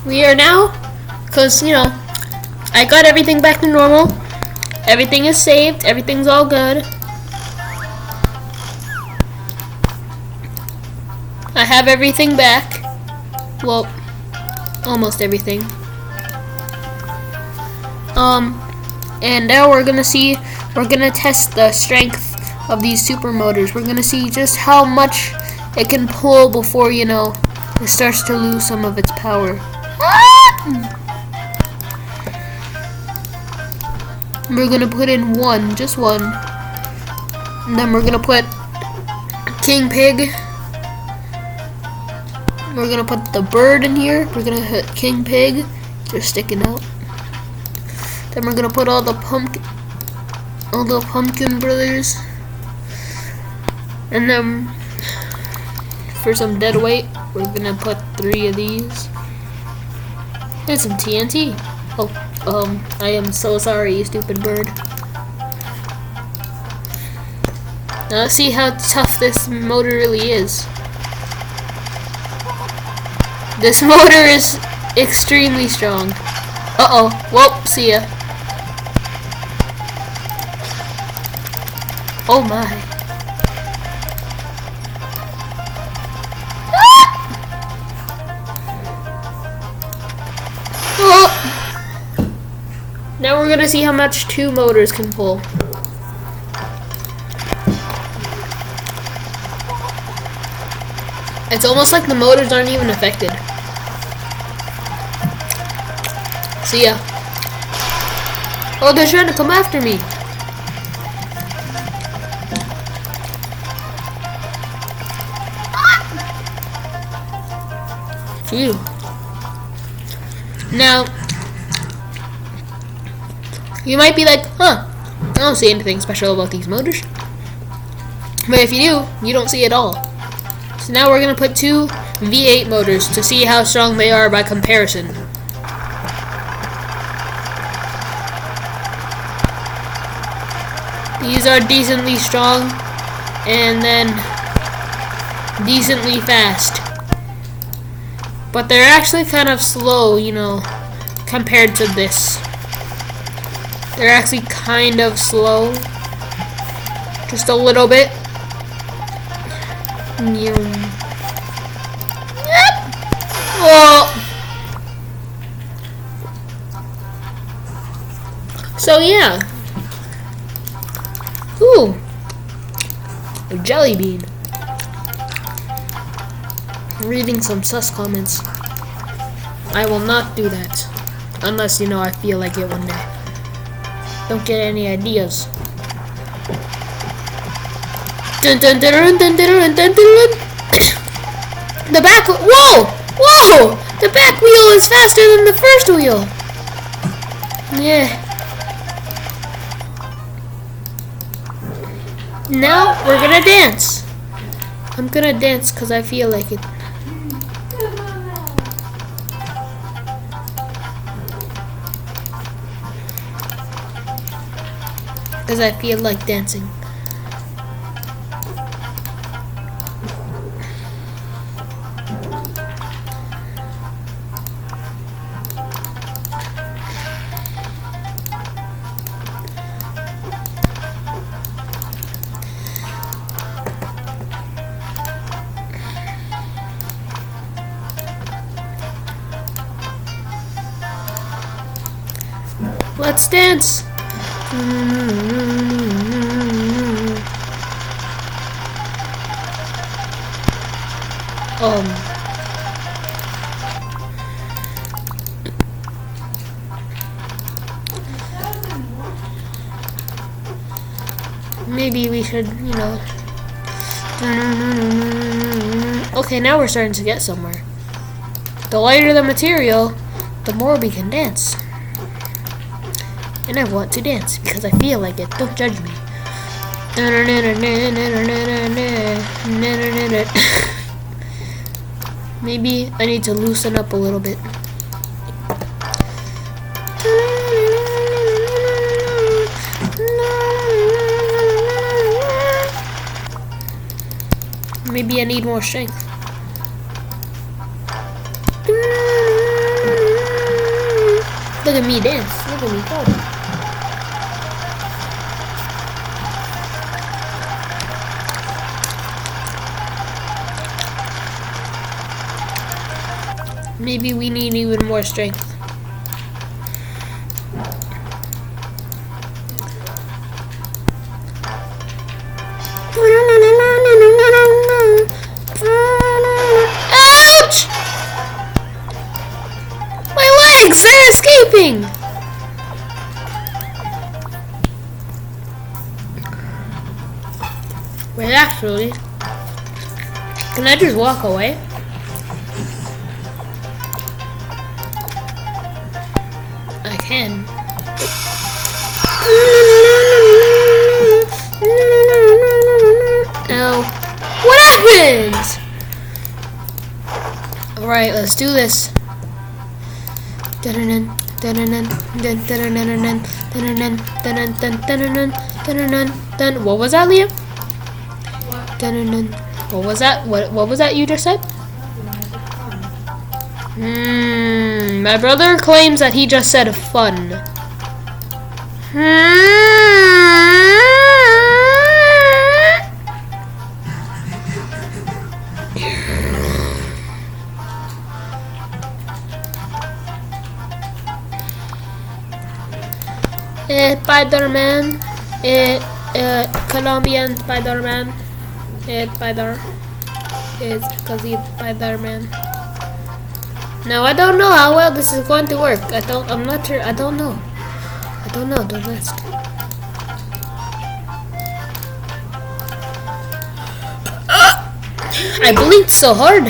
we are now, because, you know, I got everything back to normal. Everything is saved. Everything's all good. I have everything back. Well, almost everything. And now we're gonna test the strength of these super motors. We're gonna see just how much it can pull before, you know, it starts to lose some of its power. We're gonna put in just one. And then we're gonna put King Pig. We're gonna put the bird in here. We're gonna hit King Pig, just sticking out. Then we're gonna put all the pumpkin brothers. And then for some dead weight, we're gonna put 3 of these. And some TNT. Oh, I am so sorry, you stupid bird. Now let's see how tough this motor really is. This motor is extremely strong. Uh-oh. Well, see ya. Oh my. Oh. Now we're gonna see how much 2 motors can pull. It's almost like the motors aren't even affected. See ya. Oh, they're trying to come after me. Phew. Now, you might be like, huh, I don't see anything special about these motors. But if you do, you don't see it all. So now we're going to put 2 V8 motors to see how strong they are by comparison. These are decently strong and then decently fast. But they're actually kind of slow, you know, compared to this. They're actually kind of slow. Just a little bit. Well, so yeah. Ooh, a jelly bean. Reading some sus comments. I will not do that unless, you know, I feel like it one day. Don't get any ideas. Dun, dun, dun, dun, dun, dun, dun, dun. The back. Whoa! Whoa! The back wheel is faster than the first wheel. Yeah. Now we're gonna dance. I'm gonna dance because I feel like it. Because I feel like dancing. Let's dance. Maybe we should, you know. Okay, now we're starting to get somewhere. The lighter the material, the more we can dance. And I want to dance because I feel like it. Don't judge me. Maybe I need to loosen up a little bit. Maybe I need more strength. Look at me dance. Look at me go. Maybe we need even more strength. Ouch! My legs, they're escaping! Wait, actually, can I just walk away? I can. Ow. What happens? Alright, let's do this. What was that, Liam? What was that? What was that you just said? My brother claims that he just said fun. Spider-Man, Colombian Spider-Man, Spider, is because he's Spider-Man. Now I don't know how well this is going to work. I'm not sure. I don't know. Don't ask. I blinked so hard.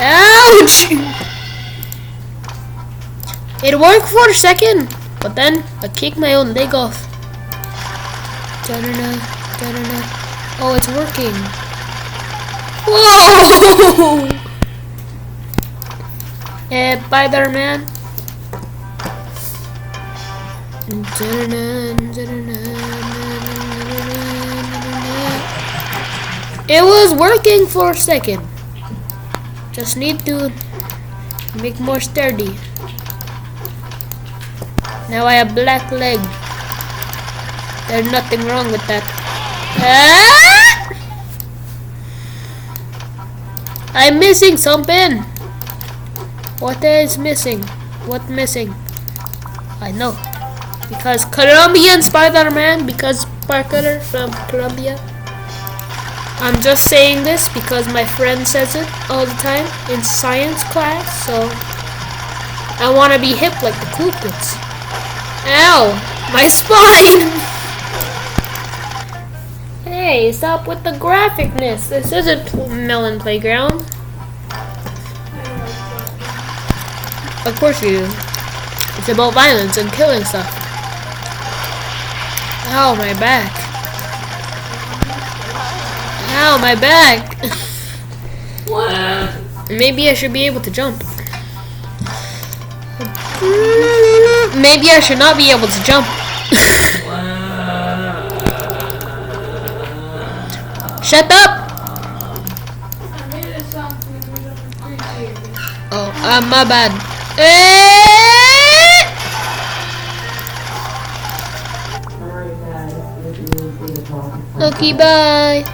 Ouch! It worked for a second, but then I kicked my own leg off. Oh, it's working. Whoa! Spider-Man. It was working for a second. Just need to make more sturdy. Now I have black leg. There's nothing wrong with that. Ah! I'm missing something. What is missing? What missing? I know. Because Colombian Spider-Man, because Parker from Colombia. I'm just saying this because my friend says it all the time in science class, so I want to be hip like the cool kids. Ow! My spine! Hey, stop with the graphicness. This isn't Melon Playground. Of course you do. It's about violence and killing stuff. Ow, my back. Ow, my back. What? Maybe I should be able to jump. Maybe I should not be able to jump. Shut up! Oh, my bad. Okay, bye.